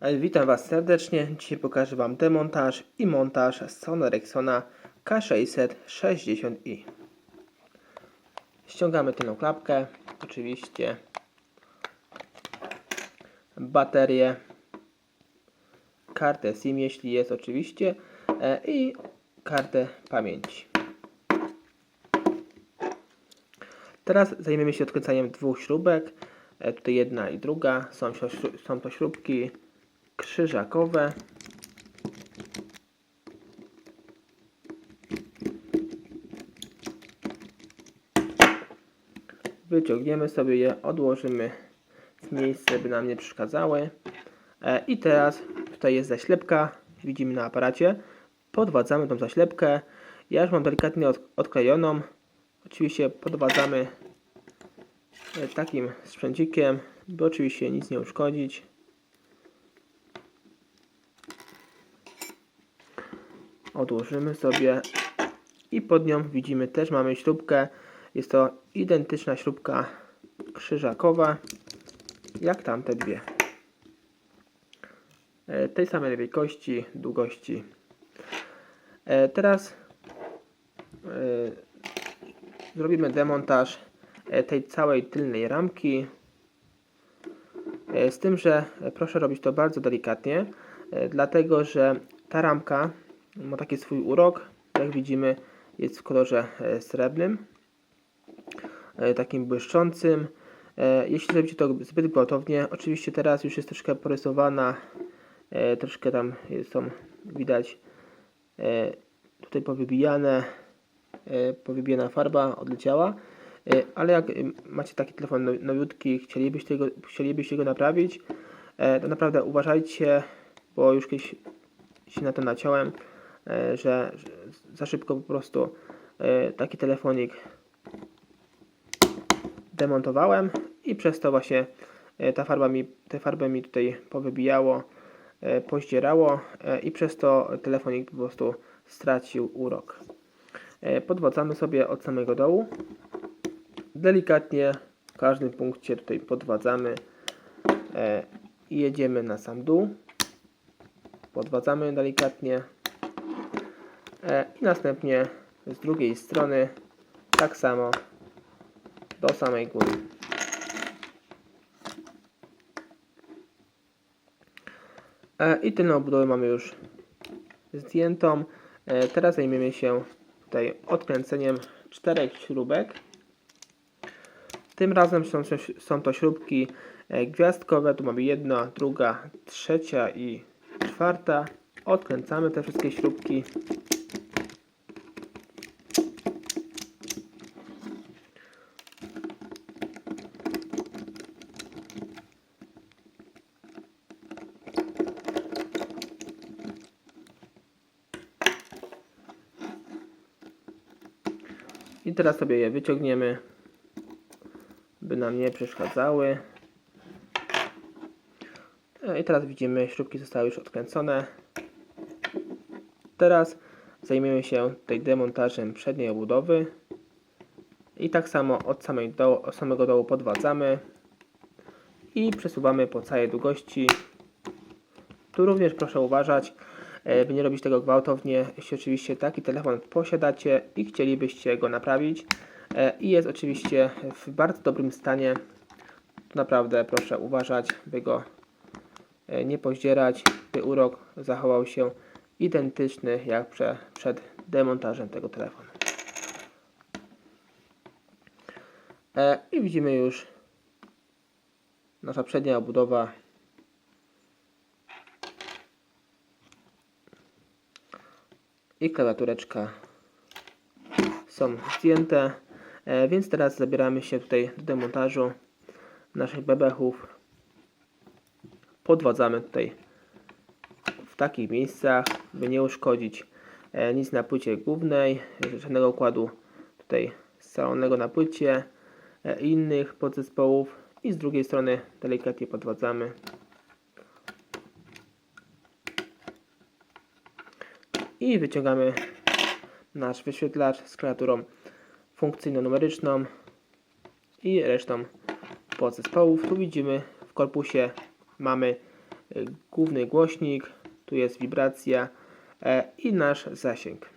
Witam Was serdecznie. Dzisiaj pokażę Wam demontaż i montaż Sony Ericssona K660i. Ściągamy tę klapkę, oczywiście baterię, kartę SIM, jeśli jest oczywiście, i kartę pamięci. Teraz zajmiemy się odkręcaniem dwóch śrubek. Tutaj jedna i druga. Są to śrubki krzyżakowe. Wyciągniemy sobie je, odłożymy w miejsce, by nam nie przeszkadzały. I teraz tutaj jest zaślepka, widzimy na aparacie. Podwadzamy tą zaślepkę. Ja już mam delikatnie odklejoną. Oczywiście podwadzamy takim sprzęcikiem, by oczywiście nic nie uszkodzić. Odłożymy sobie i pod nią widzimy też mamy śrubkę. Jest to identyczna śrubka krzyżakowa jak tamte dwie. Tej samej wielkości, długości. Teraz zrobimy demontaż tej całej tylnej ramki. Z tym, że proszę robić to bardzo delikatnie, dlatego że ta ramka ma taki swój urok. Jak widzimy, jest w kolorze srebrnym, takim błyszczącym. Jeśli zrobicie to zbyt gwałtownie, oczywiście teraz już jest troszkę porysowana, troszkę tam są widać tutaj powybijana farba odleciała, ale jak macie taki telefon nowiutki, chcielibyście go naprawić, to naprawdę uważajcie, bo już kiedyś się na to naciąłem, że za szybko po prostu taki telefonik demontowałem i przez to właśnie tę farbę mi tutaj powybijało, poździerało i przez to telefonik po prostu stracił urok. Podwadzamy sobie od samego dołu. Delikatnie w każdym punkcie tutaj podwadzamy i jedziemy na sam dół. Podwadzamy delikatnie i następnie z drugiej strony tak samo do samej góry. I tylną obudowę mamy już zdjętą. Teraz zajmiemy się tutaj odkręceniem 4 śrubek. Tym razem są to śrubki gwiazdkowe. Tu mamy jedna, druga, trzecia i czwarta. Odkręcamy te wszystkie śrubki. I teraz sobie je wyciągniemy, by nam nie przeszkadzały. I teraz widzimy, śrubki zostały już odkręcone. Teraz zajmiemy się tutaj demontażem przedniej obudowy. I tak samo od samego dołu podwadzamy i przesuwamy po całej długości. Tu również proszę uważać, by nie robić tego gwałtownie, jeśli oczywiście taki telefon posiadacie i chcielibyście go naprawić i jest oczywiście w bardzo dobrym stanie, to naprawdę proszę uważać, by go nie poździerać, by urok zachował się identyczny jak przed demontażem tego telefonu. I widzimy już nasza przednia obudowa i klawiatureczka są zdjęte, więc teraz zabieramy się tutaj do demontażu naszych bebechów. Podwadzamy tutaj w takich miejscach, by nie uszkodzić nic na płycie głównej, żadnego układu tutaj scalonego na płycie i innych podzespołów, i z drugiej strony delikatnie podwadzamy. I wyciągamy nasz wyświetlacz z klawiaturą funkcyjno-numeryczną i resztą podzespołów. Tu widzimy, w korpusie mamy główny głośnik, tu jest wibracja i nasz zasięg.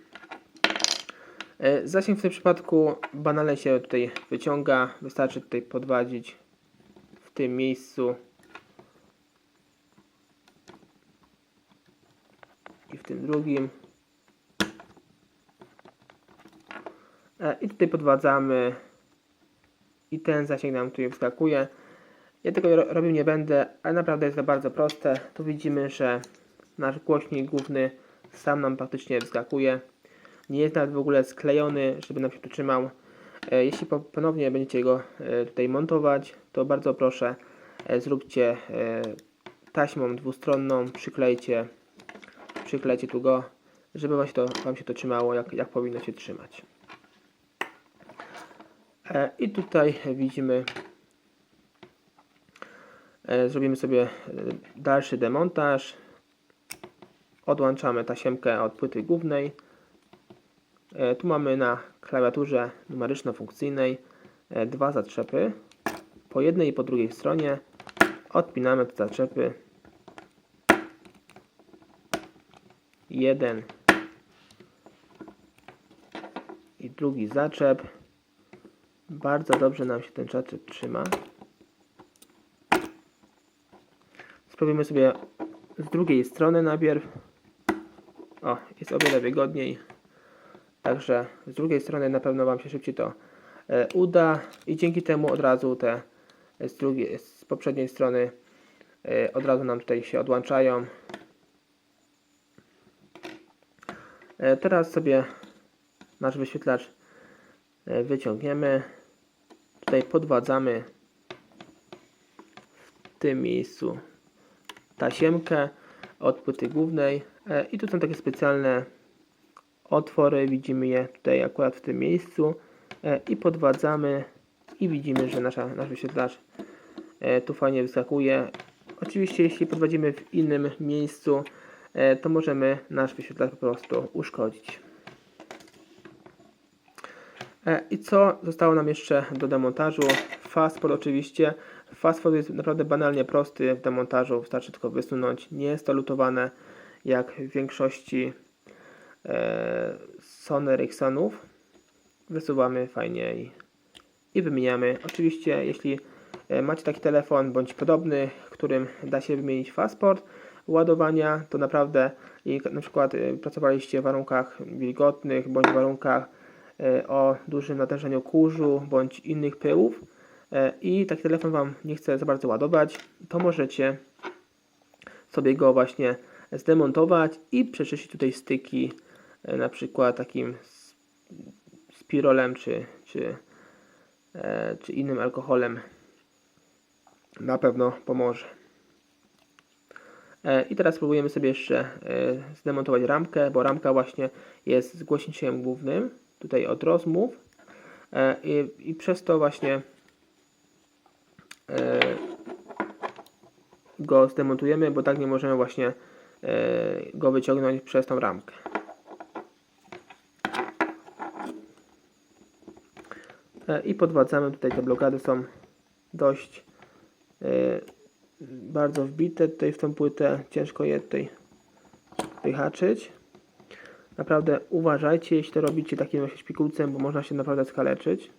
Zasięg w tym przypadku banalnie się tutaj wyciąga, wystarczy tutaj podwadzić w tym miejscu i w tym drugim. I tutaj podwadzamy i ten zasięg nam tutaj wskakuje. Ja tego robił nie będę, ale naprawdę jest to bardzo proste. Tu widzimy, że nasz głośnik główny sam nam praktycznie wskakuje. Nie jest nawet w ogóle sklejony, żeby nam się tu trzymał. Jeśli ponownie będziecie go tutaj montować, to bardzo proszę, zróbcie taśmą dwustronną, przyklejcie tu go, żeby wam się to trzymało, jak powinno się trzymać. I tutaj widzimy, zrobimy sobie dalszy demontaż. Odłączamy tasiemkę od płyty głównej. Tu mamy na klawiaturze numeryczno-funkcyjnej dwa zatrzepy. Po jednej i po drugiej stronie odpinamy te zatrzepy. Jeden i drugi zaczep. Bardzo dobrze nam się ten zaczep trzyma. Spróbujmy sobie z drugiej strony najpierw. O, jest o wiele wygodniej. Także z drugiej strony na pewno wam się szybciej to uda i dzięki temu od razu te z poprzedniej strony od razu nam tutaj się odłączają. Teraz sobie nasz wyświetlacz wyciągniemy. Tutaj podwadzamy w tym miejscu tasiemkę od płyty głównej i tu są takie specjalne otwory, widzimy je tutaj akurat w tym miejscu i podwadzamy i widzimy, że nasz wyświetlacz tu fajnie wyskakuje. Oczywiście jeśli podwadzimy w innym miejscu, to możemy nasz wyświetlacz po prostu uszkodzić. I co zostało nam jeszcze do demontażu? Fastport oczywiście. Fastport jest naprawdę banalnie prosty w demontażu, wystarczy tylko wysunąć. Nie jest to lutowane jak w większości Sony Ericssonów. Wysuwamy fajnie i wymieniamy. Oczywiście jeśli macie taki telefon bądź podobny, którym da się wymienić Fastport ładowania, to naprawdę na przykład pracowaliście w warunkach wilgotnych bądź w warunkach o dużym natężeniu kurzu bądź innych pyłów i taki telefon wam nie chce za bardzo ładować, to możecie sobie go właśnie zdemontować i przeczyścić tutaj styki na przykład takim spirolem czy innym alkoholem. Na pewno pomoże. I teraz spróbujemy sobie jeszcze zdemontować ramkę, bo ramka właśnie jest z głośnikiem głównym tutaj od rozmów i przez to właśnie go zdemontujemy, bo tak nie możemy właśnie go wyciągnąć przez tą ramkę. I podwadzamy, tutaj te blokady są dość bardzo wbite tutaj w tą płytę, ciężko je tutaj wyhaczyć. Naprawdę uważajcie, jeśli to robicie takim właśnie szpikulcem, bo można się naprawdę skaleczyć.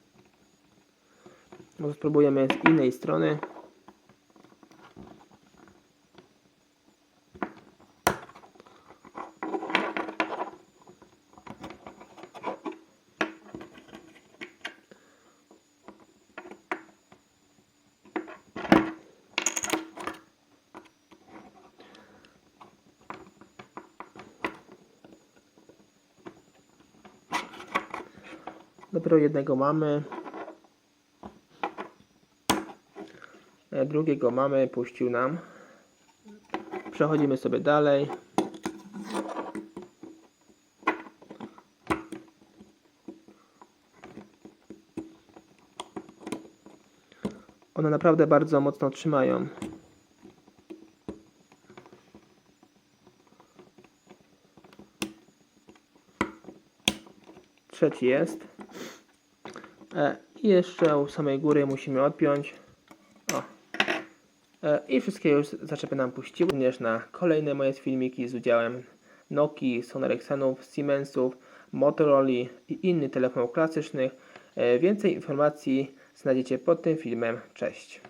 Może spróbujemy z innej strony. Dopiero jednego mamy. Drugiego mamy, puścił nam. Przechodzimy sobie dalej. One naprawdę bardzo mocno trzymają. Trzeci jest. I jeszcze u samej góry musimy odpiąć. O. I wszystkie już zaczepy nam puściły, również na kolejne moje filmiki z udziałem Nokii, Sony Ericssonów, Siemensów, Motorola i innych telefonów klasycznych. Więcej informacji znajdziecie pod tym filmem. Cześć.